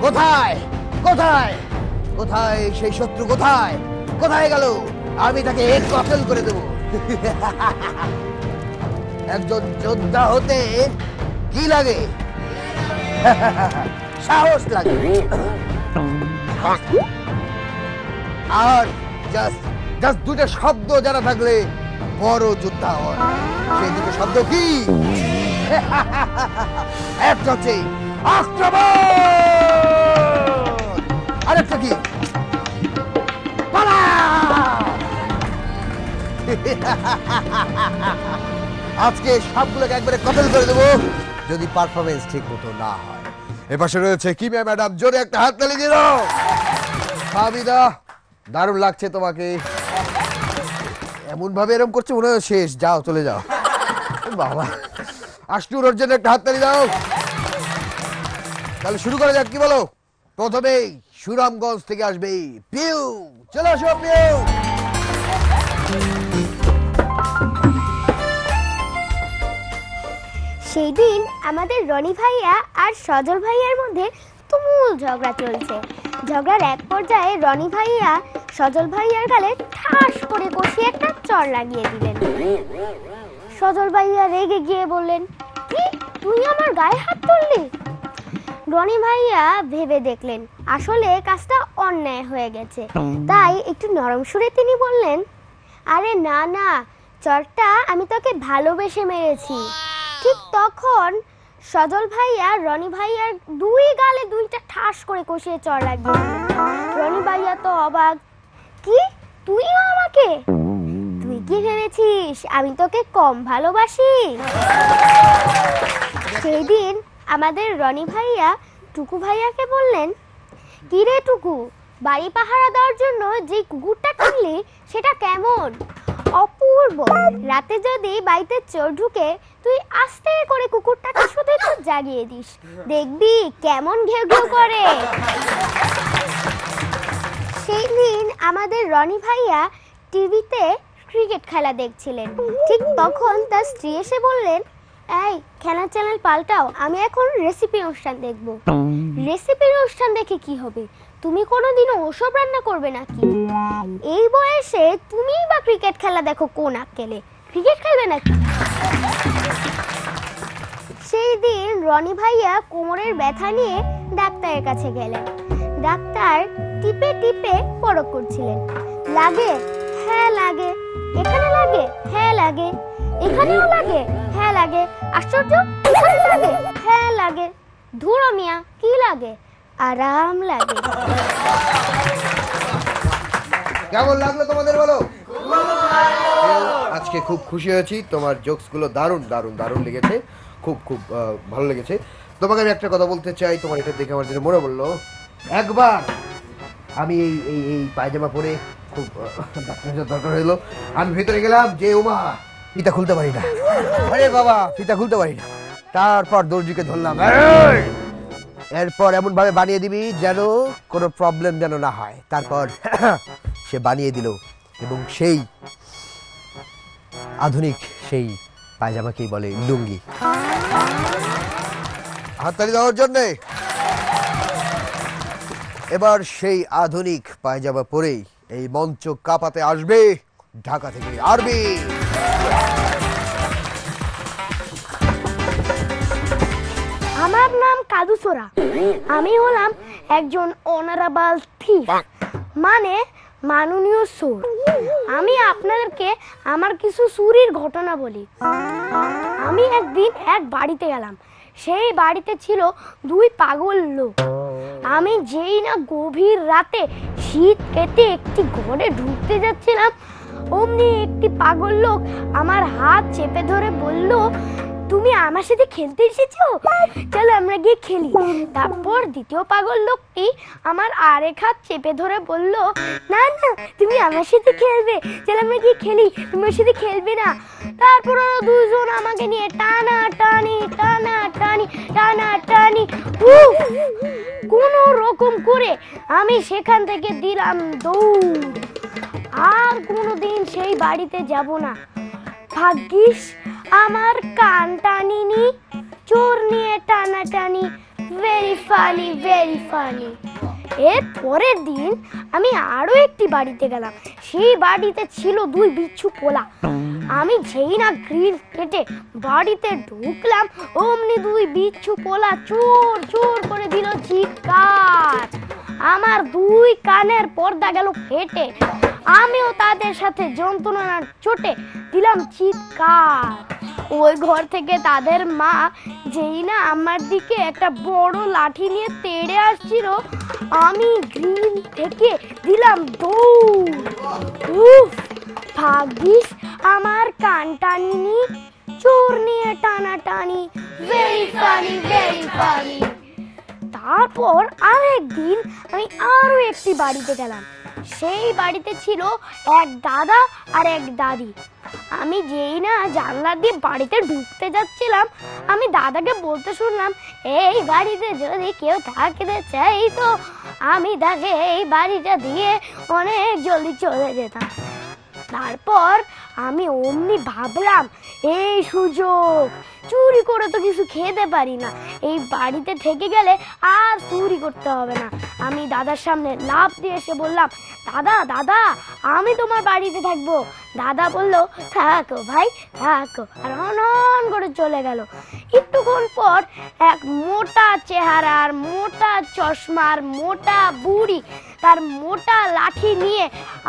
কোথায় কোথায় কোথায় সেই শত্রু? কোথায় কোথায় গেল? আমি তাকে কতল করে দেব। একজন যোদ্ধা হতে কি লাগে? সাহস লাগে। আর জাস্ট দুটো শব্দ যারা থাকলে বড় যোদ্ধা হয়। সেই দুটো শব্দ কি? একটা হচ্ছে আক্রমণ, আরেকটা কি? আজকে সবগুলোকে একবারে কতল করে দেবো যদি পারফরমেন্স ঠিক মতো না হয়। এপাশে রয়েছে কিমিয়া ম্যাডাম, জোরে একটা হাত তালি দিল। হামিদা, দারুণ লাগছে তোমাকে। এমন ভাবে এরকম করছে মনে হয় শেষ, যাও চলে যাও। বাবা, আশটুর ওর জন্য একটা হাত তালি দাও। তাহলে শুরু করা যাক, কি বলো? প্রথমেই সুরামগঞ্জ থেকে আসবে পিউ। চলে আসো পিউ। সেই দিন আমাদের রনি ভাইয়া আর সজল ভাইয়ার মধ্যে তুমুল ঝগড়া চলছে। ঝগড়ার এক পর্যায়ে রনি ভাইয়া সজল ভাইয়ার গালে ঠাস করে কষিয়ে একটা চড় লাগিয়ে দিলেন। সজল ভাইয়া রেগে গিয়ে বললেন, কি তুই আমার গায়ে হাত তুললি? রনি ভাইয়া ভেবে দেখলেন আসলে কাজটা অন্যায় হয়ে গেছে, তাই একটু নরম সুরে তিনি বললেন, আরে না না, চড়টা আমি তোকে ভালোবেসে মেরেছি। ঠিক তখন সজল ভাইয়া রনি ভাইয়ার দুই গালে দুইটা ঠাস করে কষিয়ে চড় লাগিয়ে দিলেন। রনি ভাইয়া তো অবাক, কি তুইও আমাকে? তুই কি ভেবেছিস আমি তোকে কম ভালোবাসি? সেই দিন আমাদের রনি ভাইয়া টুকু ভাইয়াকে বললেন, কি রে টুকু, বাড়ি পাহারা দেওয়ার জন্য যে কুকুরটা কিনলি সেটা কেমন? অপূর্ব। রাতে যদি বাড়িতে চোর ঢুকে তুই আস্তে করে কুকুরটাকে শুধু একটু জাগিয়ে দিস, দেখবি কেমন ঘেউ ঘেউ করে। সেই দিন আমাদের রনি ভাইয়া টিভিতে ক্রিকেট খেলা দেখছিলেন। ঠিক তখন তার স্ত্রী এসে বললেন, এই খেলার চ্যানেল পাল্টাও, আমি এখন রেসিপি অনুষ্ঠান দেখব। রেসিপির অনুষ্ঠান দেখে কি হবে? তুমি কোনোদিনও ওসব রান্না করবে নাকি? এই বয়সে তুমি বা ক্রিকেট খেলা দেখো কোন আক্কেলে? ক্রিকেট খেলবে নাকি? সেই দিন রনি ভাইয়া কোমরের ব্যথা নিয়ে ডাক্তারের কাছে গেলেন। ডাক্তার টিপে টিপে পরখ করছিলেন। লাগে? হ্যাঁ লাগে। এখানে লাগে? হ্যাঁ লাগে। এখানেও লাগে? হ্যাঁ লাগে। আশ্চর্য, এখানে লাগে? হ্যাঁ লাগে। ধুরো মিয়া, কি লাগে? আরাম লাগে। কেমন লাগলো তোমাদের বলো? আজকে খুব খুশি হয়েছি, তোমার জোকস গুলো দারুণ দারুণ দারুণ লেগেছে, খুব খুব ভালো লেগেছে। তোমাকে আমি একটা কথা বলতে চাই, তোমার এটা দেখে আমার যেটা মনে বললো, একবার আমি এই এই এই পায়জামা পরে খুব দরকার হলো, আমি ভেতরে গেলাম, যে ওমা ফিতা খুলতে পারি না, আরে বাবা ফিতা খুলতে পারি না। তারপর দর্জিকে ধরলাম, এরপর এমন ভাবে বানিয়ে দিবি যেন কোনো প্রবলেম যেন না হয়। তারপর সে বানিয়ে দিল, এবং সেই আধুনিক সেই পায়জামাকেই বলে লুঙ্গি। হাততালি দেওয়ার জন্যে। এবার সেই আধুনিক পায়জামা পরেই এই মঞ্চ কাঁপাতে আসবে ঢাকা থেকে আরবি। আমার নাম কাদুসোরা। আমি হলাম একজন অনারেবল থিফ, মানে মাননীয় চোর। আমি আপনাদেরকে আমার কিছু চুরির ঘটনা বলি। আমি একদিন এক বাড়িতে গেলাম, সেই বাড়িতে ছিল দুই পাগল লোক। আমি যেই না গভীর রাতে শীত কেটে একটি ঘরে ঢুকতে যাচ্ছিলাম, অমনি একটি পাগল লোক আমার হাত চেপে ধরে বলল, তুমি আমার সাথে খেলতে এসেছো, চলো আমরা গিয়ে খেলি। তারপর দ্বিতীয় পাগল লোকটি আমার আরেক হাত চেপে ধরে বলল, না না তুমি আমার সাথে খেলবে, চলো আমরা গিয়ে খেলি, তুমি ওর সাথে খেলবে না। তারপর ওরা দুজন আমাকে নিয়ে টানা টানি টানা টানি টানা টানি, কোন রকম করে আমি সেখান থেকে দিলাম দৌড়। আর কোনোদিন সেই বাড়িতে যাব না। ভাগ্যিস আমার কান টানিনি, চোর নিয়ে টানাটানি, ভেরি ফানি ভেরি ফানি। এর পরের দিন আমি আরো একটি বাড়িতে গেলাম। সেই বাড়িতে ছিল 2 বিচ্ছু পোলা। আমি যেই না গ্রিল কেটে বাড়িতে ঢুকলাম, অমনি 2 বিচ্ছু পোলা চোর চোর করে দিল চিৎকার। আমার 2 কানের পর্দা গেল ফেটে। আমিও তাদের সাথে যন্ত্রণার চোটে দিলাম চিৎকার। ওই ঘর থেকে তাদের মা যেই না আমার দিকে একটা বড় লাঠি নিয়ে তেড়ে আসছিল, আমি গ্রিল থেকে দিলাম দৌড়। উফ, ভাগ্যিস আমার কান টানিনি, চোর নিয়ে টানাটানি, ভেরি ফানি ভেরি ফানি। তারপর আরেকদিন আমি আরো একটি বাড়িতে গেলাম। সেই বাড়িতে ছিল এক দাদা আর এক দাদি। আমি যেই না জানলা দিয়ে বাড়িতে ঢুকতে যাচ্ছিলাম, আমি দাদাকে বলতে শুনলাম, এই বাড়িতে যদি কেউ থাকতে চাই তো আমি তাকে এই বাড়িটা দিয়ে অনেক জলদি চলে যেতাম। তারপর আমি অমনি ভাবলাম, এই সুযোগ, চুরি করে তো কিছু খেতে পারি না, এই বাড়িতে থেকে গেলে আর চুরি করতে হবে না। আমি দাদার সামনে লাফ দিয়ে এসে বললাম, দাদা দাদা আমি তোমার বাড়িতে থাকবো। দাদা বলল, থাকো ভাই থাকো, আর হনহন করে চলে গেল। একটুক্ষণ পর এক মোটা চেহারার, মোটা চশমার, মোটা বুড়ি তার মোটা লাঠি নিয়ে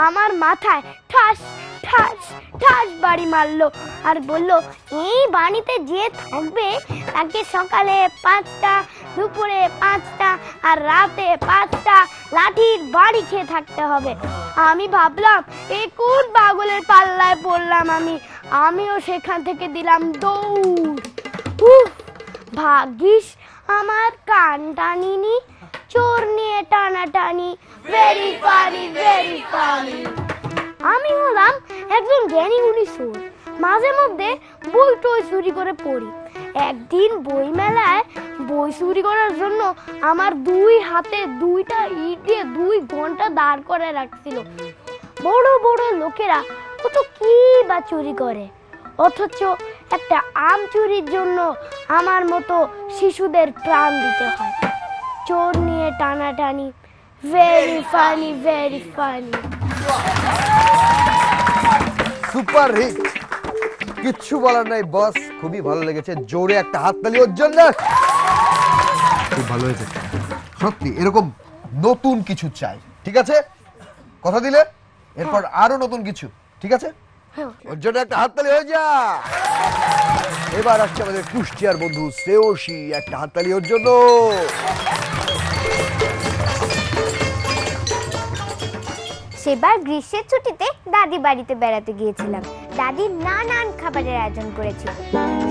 আমার মাথায় ঠাস ঠাস ঠাস বাড়ি মারলো আর বলল, এই বাড়িতে যে থাকবে তাকে সকালে 5টা, দুপুরে 5টা আর রাতে 5টা লাঠির বাড়ি খেয়ে থাকতে হবে। আমি ভাবলাম, এই কোন পাগলের পাল্লায় পড়লাম আমিও সেখান থেকে দিলাম দৌড়। উফ, ভাগ্যিস আমার কান টানিনি, চোর নিয়ে টানাটানি, ভেরি ফানি ভেরি ফানি। আমি হলাম একজন জ্ঞানী গুণী চোর। মাঝে মধ্যে বই টই চুরি করে পড়ি। একদিন বই মেলায় বই চুরি করার জন্য আমার 2 হাতে 2টা ইট দিয়ে 2 ঘন্টা দাঁড় করে রাখছিল। বড় বড় লোকেরা কত কি বা চুরি করে, অথচ একটা আম চুরির জন্য আমার মতো শিশুদের প্রাণ দিতে হয়। চোর নিয়ে টানাটানি, very funny very funny. Super hit, কিচ্ছু বলার নাই বস, খুবই ভালো লেগেছে। জোরে একটা হাততালি ওর জন্য। খুব ভালো হয়েছে সত্যি। এরকম নতুন কিছু চাই, ঠিক আছে? কথা দিলে এরপর আরো নতুন কিছু, ঠিক আছে? ওর জন্য একটা হাততালি হয়ে যা। এবার আসছে আমাদের কুষ্টিয়ার বন্ধু শ্রেয়সী, একটা হাততালি ওর জন্য। সেবার গ্রীষ্মের ছুটিতে দাদি বাড়িতে বেড়াতে গিয়েছিলাম। দাদি নানান খাবারের আয়োজন করেছিল।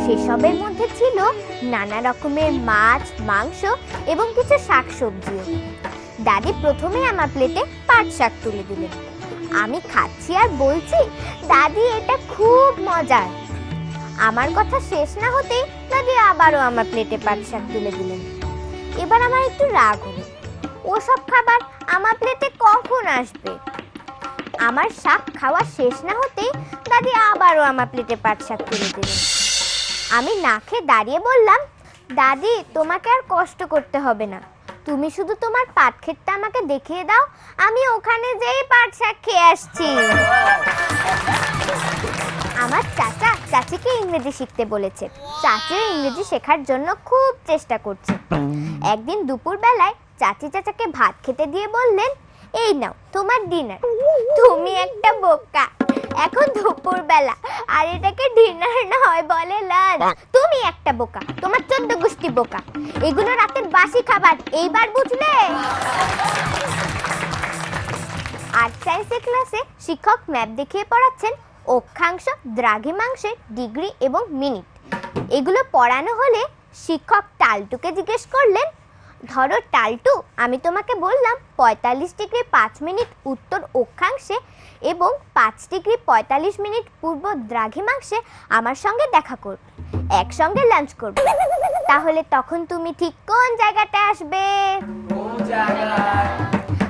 সেসবের মধ্যে ছিল নানা রকমের মাছ, মাংস এবং কিছু শাকসবজিও। দাদি প্রথমে আমার প্লেটে পাট শাক তুলে দিলেন। আমি খাচ্ছি আর বলছি, দাদি এটা খুব মজার। আমার কথা শেষ না হতেই দাদি আবারও আমার প্লেটে পাট শাক তুলে দিলেন। এবার আমার একটু রাগ হলো, ওসব খাবার আমার প্লেটে কখন আসবে? আমার শাক খাওয়া শেষ না হতেই দাদি আবারও আমার প্লেটে পাট শাক তুলে দিলেন। আমি না খেয়ে দাঁড়িয়ে বললাম, দাদি তোমাকে আর কষ্ট করতে হবে না, তুমি শুধু তোমার পাট ক্ষেতটা আমাকে দেখিয়ে দাও, আমি ওখানে যেই পাট শাক খেয়ে আসছি। আমার চাচা চাচিকে ইংরেজি শিখতে বলেছে। চাচিও ইংরেজি শেখার জন্য খুব চেষ্টা করছে। একদিন দুপুর বেলায় চাচি চাচাকে ভাত খেতে দিয়ে বললেন, এই নাও তোমার ডিনার। তুমি একটা বোকা, এখন দুপুর বেলা আর এটাকে ডিনার নয় বলে লাঞ্চ। তুমি একটা বোকা, তোমার 14 গোষ্ঠী বোকা, এগুলো রাতের বাসি খাবার, এইবার বুঝলে? আর্ট সায়েন্সের ক্লাসে শিক্ষক ম্যাপ দেখিয়ে পড়াচ্ছেন অক্ষাংশ, দ্রাঘিমাংশের ডিগ্রি এবং মিনিট। এগুলো পড়ানো হলে শিক্ষক টালটুকে জিজ্ঞেস করলেন, ধরো টালটু, আমি তোমাকে বললাম 45 ডিগ্রি 5 মিনিট উত্তর অক্ষাংশে এবং 5 ডিগ্রি 45 মিনিট পূর্ব দ্রাঘিমাংশে আমার সঙ্গে দেখা করবে, একসঙ্গে লাঞ্চ করবে। তাহলে তখন তুমি ঠিক কোন জায়গাটায় আসবে?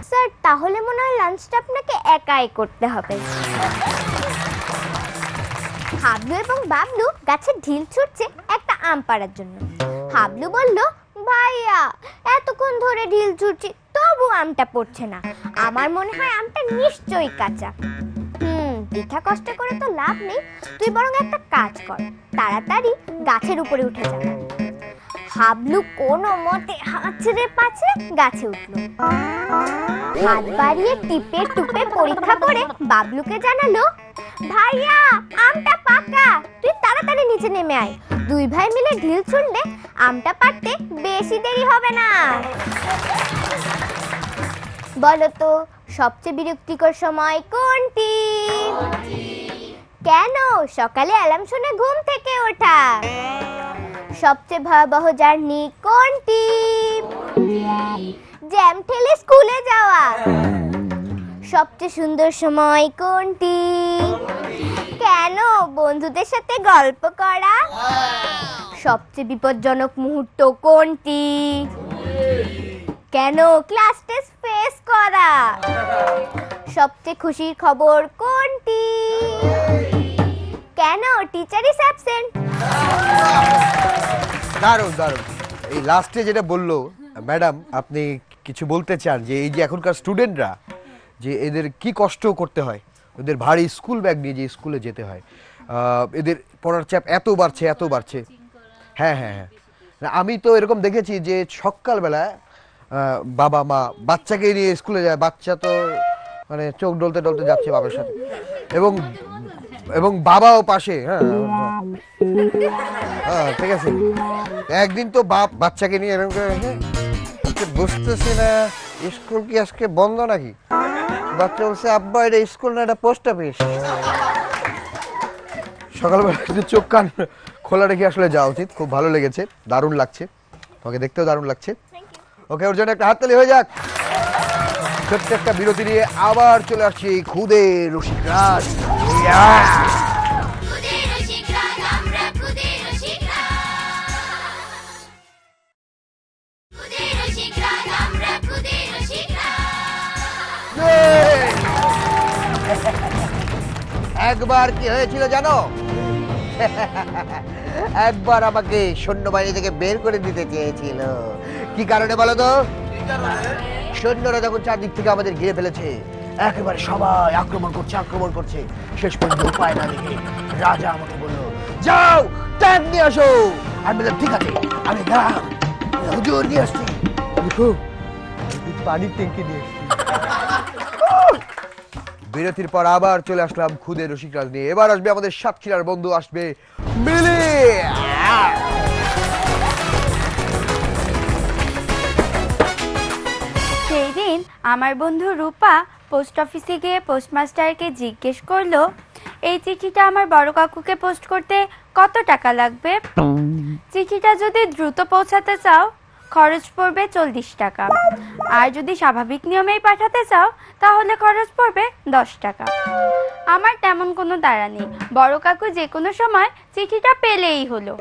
স্যার, তাহলে মনে হয় লাঞ্চটা আপনাকে একাই করতে হবে। হাবলু এবং বাবলু গাছে ঢিল ছুটছে এক আম পাড়ার জন্য। হাবলু বলল, ভাইয়া এতক্ষণ ধরে ঢিল ছুটছি তবু আমটা পড়ছে না, আমার মনে হয় আমটা নিশ্চয়ই কাঁচা। বৃথা কষ্ট করে তো লাভ নেই, তুই বরং একটা কাজ কর, তাড়াতাড়ি গাছের উপরে উঠে যা। হাবলু কোনো মতে হাঁচড়ে পাচড়ে গাছে উঠল। হাত বাড়িয়ে টিপে টুপে পরীক্ষা করে বাবলুকে জানালো, ভাইয়া আমটা পাকা, তুই তাড়াতাড়ি নিচে নেমে আয়। দুই ভাই মিলে ঢিল ছুঁড়লে আমটা পাড়তে বেশি দেরি হবে না। বলো তো সবচেয়ে বিরক্তিকর সময় কোনটি? কেন সকালে অ্যালার্ম শুনে ঘুম থেকে ওঠা? সবচেয়ে ভয়াবহ জার্নি কোনটি? জ্যাম ঠেলে স্কুলে যাওয়া। সবচেয়ে সুন্দর সময় কোনটি? কেন বন্ধুদের সাথে গল্প করা। সবচেয়ে বিপজ্জনক মুহূর্ত কোনটি? কেন ক্লাস টেস্ট ফেস করা। সবচেয়ে খুশির খবর কোনটি? কেন টিচার ইজ অ্যাবসেন্ট। দারুণ দারুণ। এই লাস্টে যেটা বললো ম্যাডাম, আপনি কিছু বলতে চান যে এই যে এখনকার স্টুডেন্টরা যে এদের কি কষ্ট করতে হয়, ওদের ভারী স্কুল ব্যাগ নিয়ে যে স্কুলে যেতে হয়, এদের পড়ার চাপ এত বাড়ছে। হ্যাঁ হ্যাঁ হ্যাঁ, আমি তো এরকম দেখেছি যে সকালবেলা বাবা মা বাচ্চাকে নিয়ে স্কুলে যায়, বাচ্চা তো মানে চোখ ডলতে ডলতে যাচ্ছে বাবার সাথে, এবং বাবাও পাশে। হ্যাঁ হ্যাঁ ঠিক আছে। একদিন তো বাপ বাচ্চাকে নিয়ে এরকম করে বুঝতেছি না স্কুল কি আজকে বন্ধ নাকি। বাচ্চা বলছে, আব্বা এটা স্কুল না, এটা পোস্ট অফিস। সকালবেলা চোখ কান খোলা রেখে আসলে যাওয়া উচিত। খুব ভালো লেগেছে, দারুণ লাগছে, তোমাকে দেখতেও দারুণ লাগছে। ওকে, ওর জন্য একটা হাততালি হয়ে যাক। ছোট্ট একটা বিরতি নিয়ে আবার চলে আসছি খুদে রসিকরাজ। একবার কি হয়েছিল জানো? একবার আমাকে সৈন্যবাহিনী থেকে বের করে দিতে চেয়েছিল। কি কারণে বলো তো? সৈন্যরা যখন চারদিক থেকে আমাদের ঘিরে ফেলেছে, একেবারে সবাই আক্রমণ করছে, শেষ পর্যন্ত উপায় না দেখে রাজা আমাকে বললো, যাও ট্যাঙ্ক নিয়ে আসো। আমি বললাম ঠিক আছে, আমি গেলাম, হুজুর নিয়ে আসছি, পানির ট্যাঙ্কি নিয়ে এসছি। বিরতির পর আবার চলে আসলাম খুদে রসিকরাজ নিয়ে। এবার আসবে আমাদের সাতক্ষীরার বন্ধু, আসবে মিলি। সেই দিন আমার বন্ধু রূপা পোস্ট অফিসে গিয়ে পোস্টমাস্টারকে জিজ্ঞেস করলো, এই চিঠিটা আমার বড় কাকুকে পোস্ট করতে কত টাকা লাগবে? চিঠিটা যদি দ্রুত পৌঁছাতে চাও খরচ পড়বে 40 টাকা, আর যদি স্বাভাবিক নিয়মেই পাঠাতে চাও তাহলে খরচ পড়বে 10 টাকা। আমার তেমন কোনো তাড়া নেই, বড় কাকু যে কোনো সময় চিঠিটা পেলেই হলো,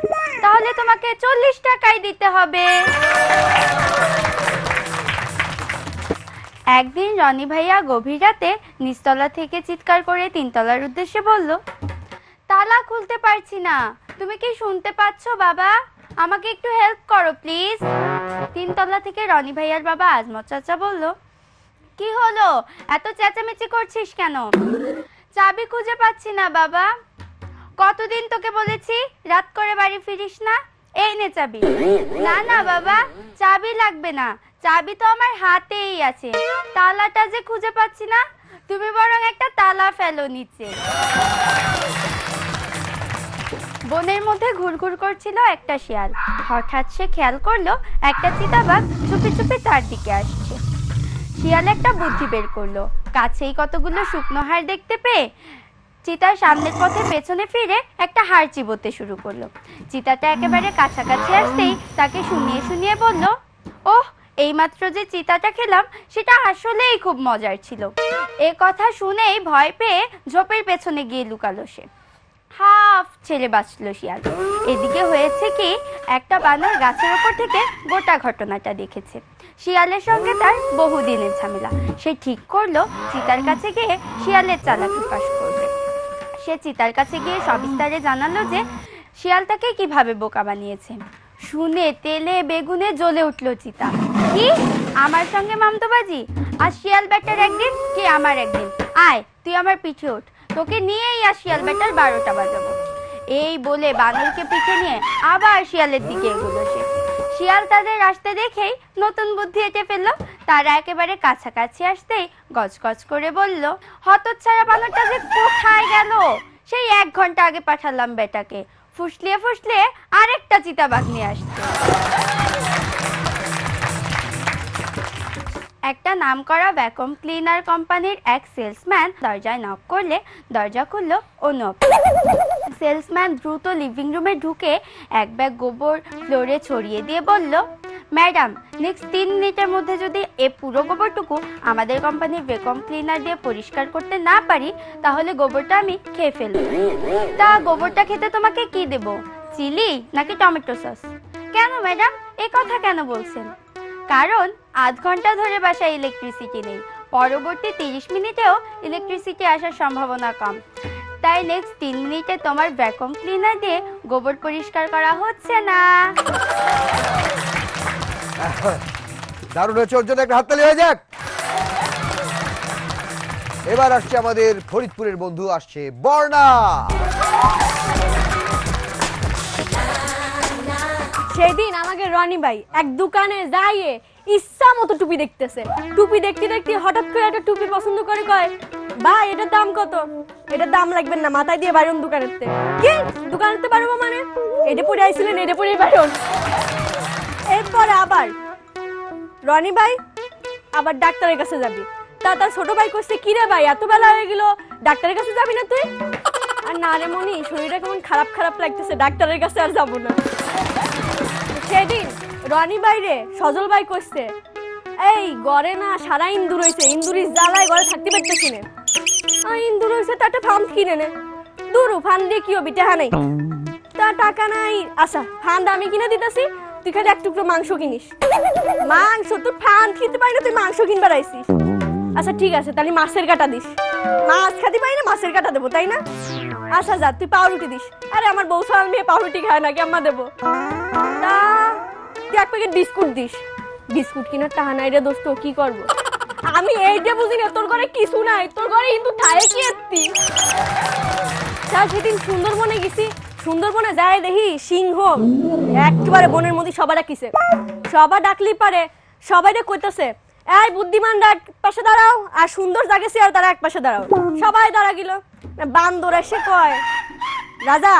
তাহলে তোমাকে 40 টাকাই দিতে হবে। একদিন রনি ভাইয়া গভীর রাতে নিচতলা থেকে চিৎকার করে তিনতলার উদ্দেশ্যে বলল, তালা খুলতে পারছি না, তুমি কি শুনতে পাচ্ছ বাবা? আমাকে একটু হেল্প করো প্লিজ। তিনতলা থেকে রনি ভাইয়ার বাবা আজমত চাচা বলল, কি হলো, এত চেঁচামেচি করছিস কেন? চাবি খুঁজে পাচ্ছি না বাবা। কতদিন তোকে বলেছি রাত করে বাড়ি ফিরিস না, এই নে চাবি। না না বাবা, চাবি লাগবে না, চাবি তো আমার হাতেই আছে, তালাটা যে খুঁজে পাচ্ছি না, তুমি বরং একটা তালা ফেলো নিচে। বনের মধ্যে ঘুরঘুর করছিল একটা শিয়াল। হঠাৎ সে খেয়াল করলো একটা চিতাবাঘ চুপি চুপি তার দিকে আসছে। শিয়াল একটা বুদ্ধি বের করলো, কাছেই কতগুলো শুকনো হাড় দেখতে পেয়ে চিতার সামনের পথে পেছনে ফিরে একটা হাড় চিবোতে শুরু করলো। চিতাটা একেবারে কাছাকাছি আসতেই তাকে শুনিয়ে শুনিয়ে বলল, ওহ, এইমাত্র যে চিতাটা খেলাম সেটা আসলেই খুব মজার ছিল। এ কথা শুনেই ভয় পেয়ে ঝোপের পেছনে গিয়ে লুকালো সে। হাফ ছেড়ে বাঁচল শিয়াল। এদিকে হয়েছে কি, একটা বানর গাছের ওপর থেকে গোটা ঘটনাটা দেখেছে। শিয়ালের সঙ্গে তার বহুদিনের ঝামেলা। সে ঠিক করলো চিতার কাছে গিয়ে শিয়ালের চালাকি ফাঁস করবে। সে চিতার কাছে গিয়ে সবিস্তারে জানালো যে শিয়ালটাকে কিভাবে বোকা বানিয়েছে। শুনে তেলে বেগুনে জ্বলে উঠলো চিতা। কি আমার সঙ্গে মামতোবাজি? আর শিয়াল ব্যাটার একদিন কি আমার একদিন, আয় তুই আমার পিঠে ওঠ, তোকে নিয়েই আর শিয়াল ব্যাটার 12টা বাজাবো। এই বলে বানরকে পিঠে নিয়ে আবার শিয়ালের দিকে এগোলো সে। শিয়াল তাদের আসতে দেখেই নতুন বুদ্ধি এঁটে ফেললো। তারা একেবারে কাছাকাছি আসতেই গজগজ করে বলল, হতচ্ছাড়া বানরটা যে কোথায় গেল? সেই 1 ঘন্টা আগে পাঠালাম বেটাকে, ফুসলিয়ে ফুসলিয়ে আরেকটা চিতাবাঘ নিয়ে আসছে। একটা নামকরা ভ্যাকুয়াম ক্লিনার কোম্পানির এক সেলসম্যান দরজায় নক করলে দরজা খুললো অনুপ। সেলসম্যান দ্রুত লিভিং রুমে ঢুকে এক ব্যাগ গোবর ফ্লোরে ছড়িয়ে দিয়ে বলল, ম্যাডাম নেক্সট 3 মিনিটের মধ্যে যদি এ পুরো গোবরটুকু আমাদের কোম্পানির ভ্যাকুয়াম ক্লিনার দিয়ে পরিষ্কার করতে না পারি তাহলে গোবরটা আমি খেয়ে ফেলব। তা গোবরটা খেতে তোমাকে কি দেব, চিলি নাকি টমেটো সস? কেন ম্যাডাম এ কথা কেন বলছেন? কারণ 8 ঘন্টা ধরে বাসায় ইলেকট্রিসিটি নেই, পরবর্তী 30 মিনিটেও ইলেকট্রিসিটি আসার সম্ভাবনা কম। তাই নেক্সট 3 মিনিটে তোমার ভ্যাকুয়াম ক্লিনার দিয়ে গোবর পরিষ্কার করা হচ্ছে না। দারুণ হয়েছে, ওর জন্য একটা হাততালি হয়ে যাক। এবার আসছে আমাদের ফরিদপুরের বন্ধু, আসছে বর্ণা। সেদিন আমাকে রনি ভাই এক দোকানে যাইয়ে ইচ্ছা মতো টুপি দেখতেছে। টুপি দেখতে দেখতে হঠাৎ করে একটা টুপি পছন্দ করে কয়, ভাই এটার দাম কত? এটার দাম লাগবে না, মাথায় দিয়ে বাইরন দোকানের তে। কি দোকানের তে পারবো মানে? এটা পরে আইছিলেন, এটা পরে বাইরন। এরপরে আবার রনি ভাই আবার ডাক্তারের কাছে যাবি। তা তার ছোট ভাই কইছে, কি রে ভাই এত বেলা হয়ে গেল, ডাক্তারের কাছে যাবি না তুই? আর না রে মনি, শরীরটা কেমন খারাপ খারাপ লাগতেছে, ডাক্তারের কাছে আর যাবো না। সেদিন রনি বাইরে সজল ভাই কইছে, এই গড়ে না সারা ইন্দুর হইছে, ইন্দুরি জ্বালায় ঘরে থাকতে পারতেছি না। ইন্দুর হইছে তা একটা ফান্ড কিনে নে। দূর ফান্ড দিয়ে কি হবি, টাকা নেই। তা টাকা নাই, আচ্ছা ফান্ড আমি কিনে দিতেছি, তুই খালি 1 টুকরো মাংস কিনিস। মাংস? তুই ফান্ড কিনতে পারি না, তুই মাংস কিনবার আইছিস। আচ্ছা ঠিক আছে, তাহলে মাছের কাটা দিস। মাছ খাতে পারি না, মাছের কাটা দেবো তাই না? আচ্ছা যা, তুই পাউরুটি দিস। আরে আমার বউ সাল মেয়ে পাউরুটি খায় না, কেমন দেবো? তা তুই 1 প্যাকেট বিস্কুট দিস। বিস্কুট কিনার টাকা নাই রে দোস্ত, কি করবো? আমি এইটা বুঝি না, তোর ঘরে কিছু নাই, তোর ঘরে কিন্তু ঠায়ে কি এসছি। সেদিন সুন্দরবনে গেছি, সুন্দরবনে যায় দেখি সিংহ একেবারে বনের মধ্যে সবাই ডাকিছে। সবাই ডাকলি পারে সবাই কইতেছে, এই বুদ্ধিমানরা এক পাশে দাঁড়াও, আর সুন্দর জাগেছি আর তারা এক পাশে দাঁড়াও। সবাই দাঁড়া গেল। বান্দর এসে কয়, রাজা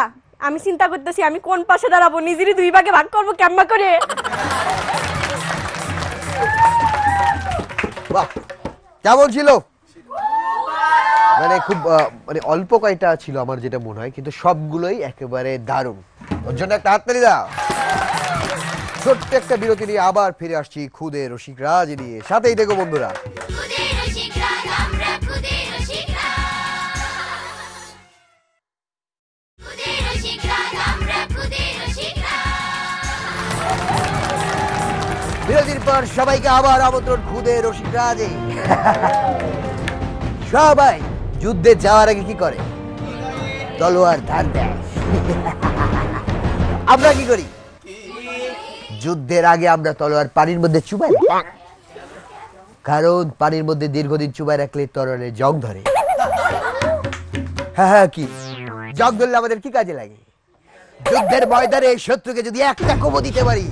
আমি চিন্তা করতেছি আমি কোন পাশে দাঁড়াবো, নিজেরই 2 ভাগে ভাগ করবো কেমন করে। বাহ, কেমন ছিল? মানে খুব মানে অল্প কয়টা ছিল আমার যেটা মনে হয়, কিন্তু সবগুলোই একেবারে দারুণ। ওর জন্য একটা হাততালি দাও। ছোট্ট একটা বিরতি নিয়ে আবার ফিরে আসছি খুদে রসিক রাজ নিয়ে, সাথেই দেখো বন্ধুরা। বিরতির পর সবাইকে আবার আমন্ত্রণ খুদে রসিক রাজে। সবাই যুদ্ধে যাওয়ার আগে কি করে? তলোয়ার ধার দেয়। আমরা কি করি? যুদ্ধের আগে আমরা তলোয়ার পানির মধ্যে চুবাই, কারণ পানির মধ্যে দীর্ঘদিন চুবাই রাখলে তলোয়ারের জং ধরে। হ্যাঁ কি জং ধরলে আমাদের কি কাজে লাগে? যুদ্ধের ময়দানে শত্রুকে যদি একটা কোপ দিতে পারি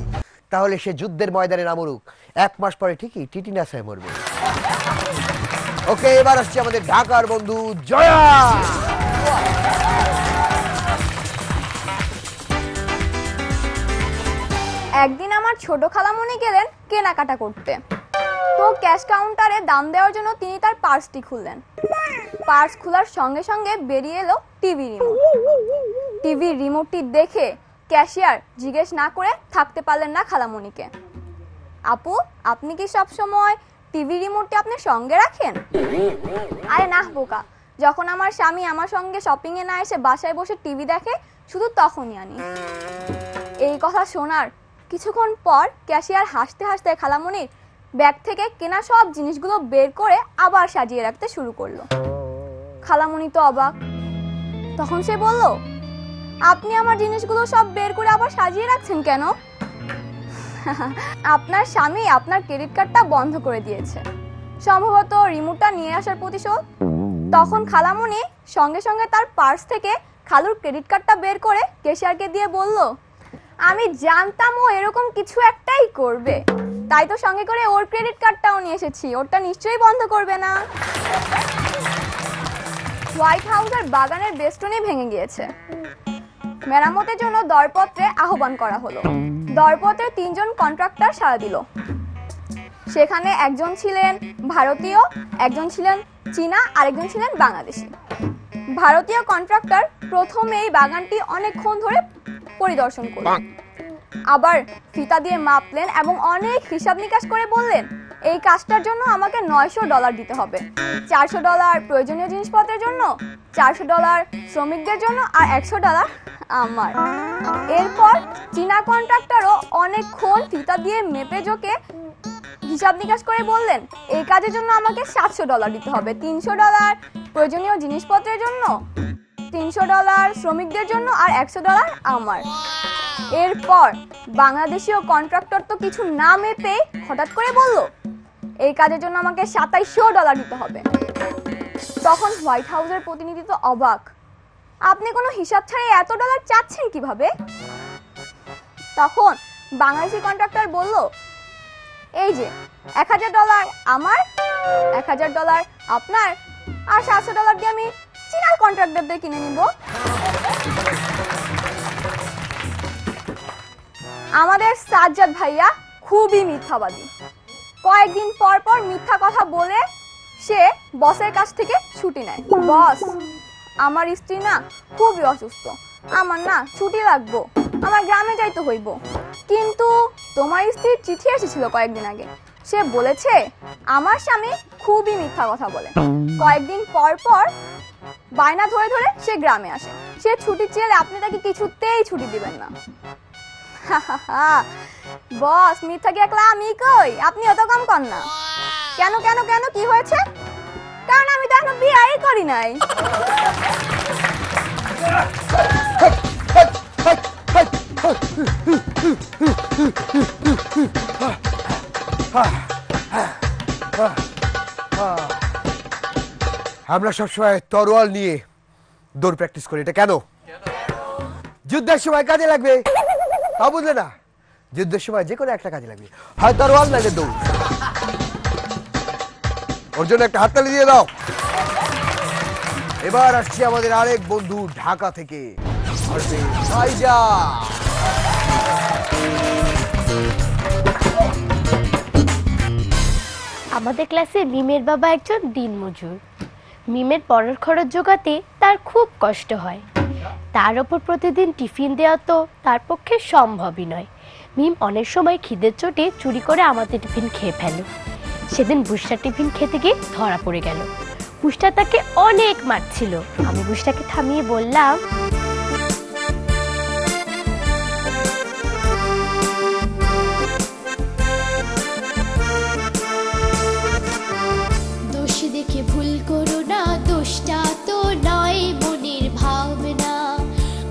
তাহলে সে যুদ্ধের ময়দানে না মরুক, 1 মাস পরে ঠিকই টিটিনাস হয়ে মরবে। ওকে, এবার আসছে আমাদের ঢাকার বন্ধু জয়া। একদিন আমার ছোট খালামণি গেলেন কেনাকাটা করতে। তো ক্যাশ কাউন্টারে দাম দেওয়ার জন্য তিনি তার পার্সটি খুললেন। পার্স খোলার সঙ্গে সঙ্গে বেরিয়ে এলো টিভি রিমোট। টিভির রিমোটটি দেখে ক্যাশিয়ার জিজ্ঞেস না করে থাকতে পারলেন না খালামণিকে, আপু আপনি কি সব সময় টিভি রিমোটটি আপনার সঙ্গে রাখেন? আরে না বোকা, যখন আমার স্বামী আমার সঙ্গে শপিং এ না এসে বাসায় বসে টিভি দেখে শুধু তখনই আনি। এই কথা শোনার কিছুক্ষণ পর ক্যাশিয়ার হাসতে হাসতে খালামণির ব্যাগ থেকে কেনা সব জিনিসগুলো বের করে আবার সাজিয়ে রাখতে শুরু করলো। খালামণি তো অবাক। তখন সে বলল, আপনি আমার জিনিসগুলো সব বের করে আবার সাজিয়ে রাখছেন কেন? আপনার স্বামী আপনার ক্রেডিট কার্ডটা বন্ধ করে দিয়েছে, সম্ভবত রিমোটটা নিয়ে আসার প্রতিশোধ। তখন খালামণি সঙ্গে সঙ্গে তার পার্স থেকে খালুর ক্রেডিট কার্ডটা বের করে ক্যাশিয়ারকে দিয়ে বলল, আমি জানতাম ও এরকম কিছু একটাই করবে, তাই তো সঙ্গে করে ওর ক্রেডিট কার্ডটাও নিয়ে এসেছি, ওরটা নিশ্চয়ই বন্ধ করবে না। হোয়াইট হাউসের বাগানের বেষ্টনী ভেঙে গিয়েছে, মেরামতের জন্য দরপত্রে আহ্বান করা হলো। দরপত্রে 3 জন কন্ট্রাক্টর সাড়া দিল। সেখানে একজন ছিলেন ভারতীয়, একজন ছিলেন চীনা, আরেকজন ছিলেন বাংলাদেশি। ভারতীয় কন্ট্রাক্টর প্রথমে এই বাগানটি অনেকক্ষণ ধরে পরিদর্শন করলেন, আবার ফিতা দিয়ে মাপলেন এবং অনেক হিসাব নিকাশ করে বললেন, এই কাজটার জন্য আমাকে $900 দিতে হবে। $400 প্রয়োজনীয় জিনিসপত্রের জন্য, $400 শ্রমিকদের জন্য, আর $100 আমার। এরপর চীনা কন্ট্রাক্টরও অনেকক্ষণ ফিতা দিয়ে মেপে জোকে হিসাব নিকাশ করে বললেন, এই কাজের জন্য আমাকে $700 দিতে হবে। $300 প্রয়োজনীয় জিনিসপত্রের জন্য, $300 শ্রমিকদের জন্য, আর $100 আমার। এরপর বাংলাদেশীয় কন্ট্রাক্টর তো কিছু না মেপে হঠাৎ করে বলল, এই কাজের জন্য আমাকে $2700 দিতে হবে। তখন হোয়াইট হাউসের প্রতিনিধি তো অবাক, আপনি কোনো হিসাব ছাড়াই এত ডলার চাচ্ছেন কিভাবে? তখন বাংলাদেশি কন্ট্রাক্টর বলল, এই যে $1000 আমার, $1000 আপনার, আর $700 দিয়ে আমি চীনা কন্ট্রাক্টরদের কিনে নিব। আমাদের সাজ্জাদ ভাইয়া খুবই মিথ্যাবাদী, কয়েকদিন পর পর মিথ্যা কথা বলে সে বসের কাছ থেকে ছুটি নেয়। বস, আমার স্ত্রী না খুবই অসুস্থ, আমার না ছুটি লাগবো, আমার গ্রামে যাইতে হইব। কিন্তু তোমার স্ত্রীর চিঠি এসেছিল কয়েকদিন আগে, সে বলেছে আমার স্বামী খুবই মিথ্যা কথা বলে। কয়েকদিন পর পর বায়না ধরে ধরে সে গ্রামে আসে, সে ছুটি চেলে আপনি তাকে কিছুতেই ছুটি দিবেন না। বস, মিথ্যা কি একলা আমি কই, আপনি অত কম কর না। কেন কেন কেন কি হয়েছে? কারণ আমি তো এখনো বিয়েই করি নাই। আমরা সবসময় তরোয়াল নিয়ে দৌড় প্র্যাকটিস করি, এটা কেন? যুদ্ধের সময় কাজে লাগবে, তা বুঝলে না? যুদ্ধের সময় যে কোনো একটা কাজে লাগবে, হয় তরোয়াল নাইলে দৌড়। ওর জন্য একটা হাততালি দিয়ে দাও। এবার আসছি আমাদের আরেক বন্ধু ঢাকা থেকে, আমাদের ক্লাসে মিমের বাবা একজন দিনমজুর। মিমের পড়ার খরচ জোগাতে তার খুব কষ্ট হয়, তার ওপর প্রতিদিন টিফিন দেওয়া তো তার পক্ষে সম্ভবই নয়। মিম অনেক সময় খিদের চোটে চুরি করে আমাদের টিফিন খেয়ে ফেলে। সেদিন বুসটার টিফিন খেতে গিয়ে ধরা পড়ে গেল। বুসটা তাকে অনেক মারছিল। আমি বুসটাকে থামিয়ে বললাম, দোষ দেখে ভুল করো না, দোষটা তো নয় মনের ভাবনা,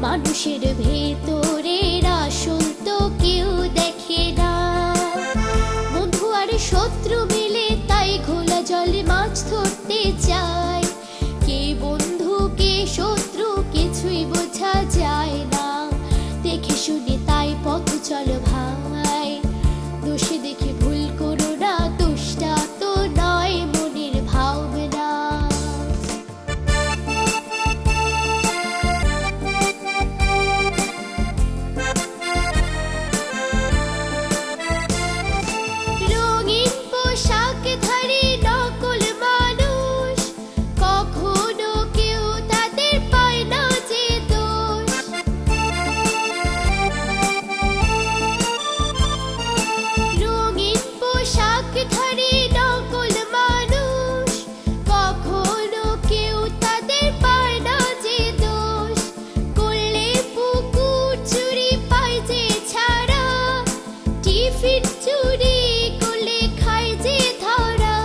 মানুষের ভেতরের আসল তো কেউ দেখে না। বন্ধু আর শত্রু মিলে তাই ঘোলা জলে মাছ ধরতে চায়, কে বন্ধু কে শত্রু কিছুই বোঝা যায় না। দেখে শুনে তাই পথ চলো ভাই, দোষে দেখে ভুল করো না, দোষটা তো নয় মনের ভাবনা। রঙিন পোশাক ধারী নকল মানুষ, কখনো কেউ তাদের পায় না যে দোষ। রঙিন পোশাক ধারী নকল মানুষ, কখনো কেউ তাদের পায় না যে দোষ। করলে পুকুর চুরি পায় যে ছাড়া, টিফিন চুরি করলে খায় যে ধরা।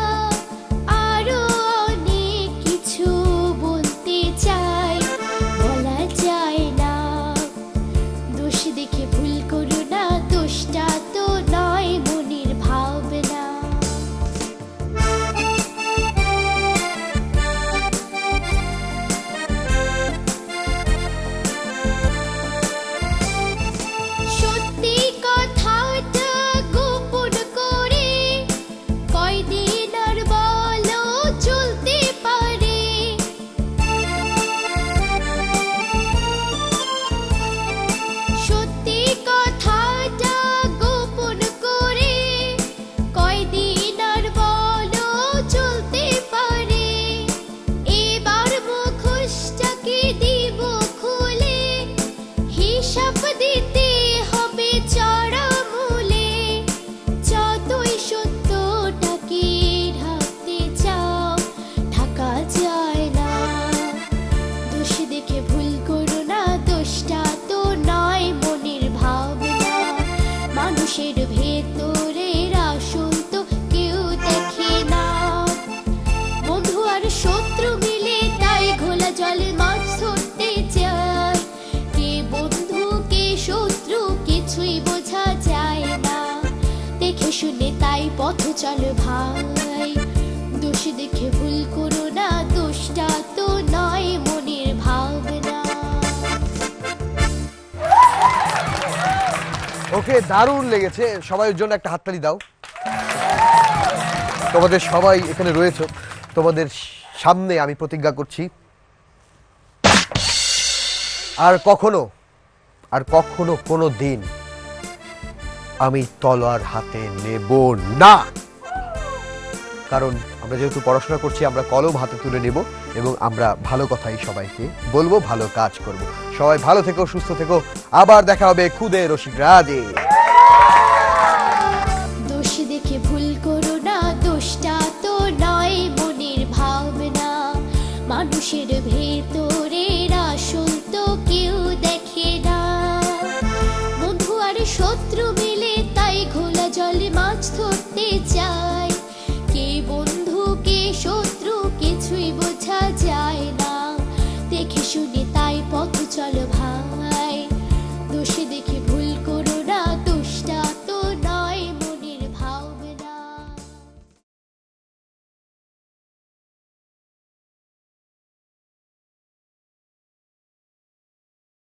আরো অনেক কিছু বলতে চাই, বলা যায় না। দেখে ভুল করো না, দোষটা তো নয় মনের ভাবনা। সত্যি কথাটা গোপন করে কয়দিন আর বলো চলতে পারে। সত্যি কথাটা গোপন করে কয়দিন আর বলো চলতে পারে। এবার মুখোশটাকে দিব খুলে, হিসাব দিতে হবে চড়া মূলে। যতই সত্যটাকে ঢাকতে চাও ঢাকা যায় না। দোষ দেখে ভুল করো না, দোষটা তো নয় মনের ভাবনা। মানুষের ভেতরের আসল তো কেউ দেখে না। বন্ধু আর শত্রু মিলে তাই ঘোলা জলে মাছ ধরতে চায়। কে বন্ধু কে শত্রু কিছুই বোঝা যায় না। দেখে শুনে তাই পথ চলো ভাই, দোষ দেখে ভুল করো না, দোষটা তো নয় মনের ভাবনা। ওকে, দারুণ লেগেছে। সবাইয়ের জন্য একটা হাততালি দাও। তোমাদের সবাই এখানে রয়েছে, তোমাদের সামনে আমি প্রতিজ্ঞা করছি আর কখনো কোনো দিন আমি তলোয়ার হাতে নেব না। কারণ আমরা যেহেতু পড়াশোনা করছি, আমরা কলম হাতে তুলে নেব এবং আমরা ভালো কথাই সবাইকে বলবো, ভালো কাজ করব। সবাই ভালো থেকো, সুস্থ থেকো। আবার দেখা হবে খুদে রসিক রাজে। দোষ দেখে ভুল করো না, দোষটা তো নয় মনের ভাবনা। মানুষের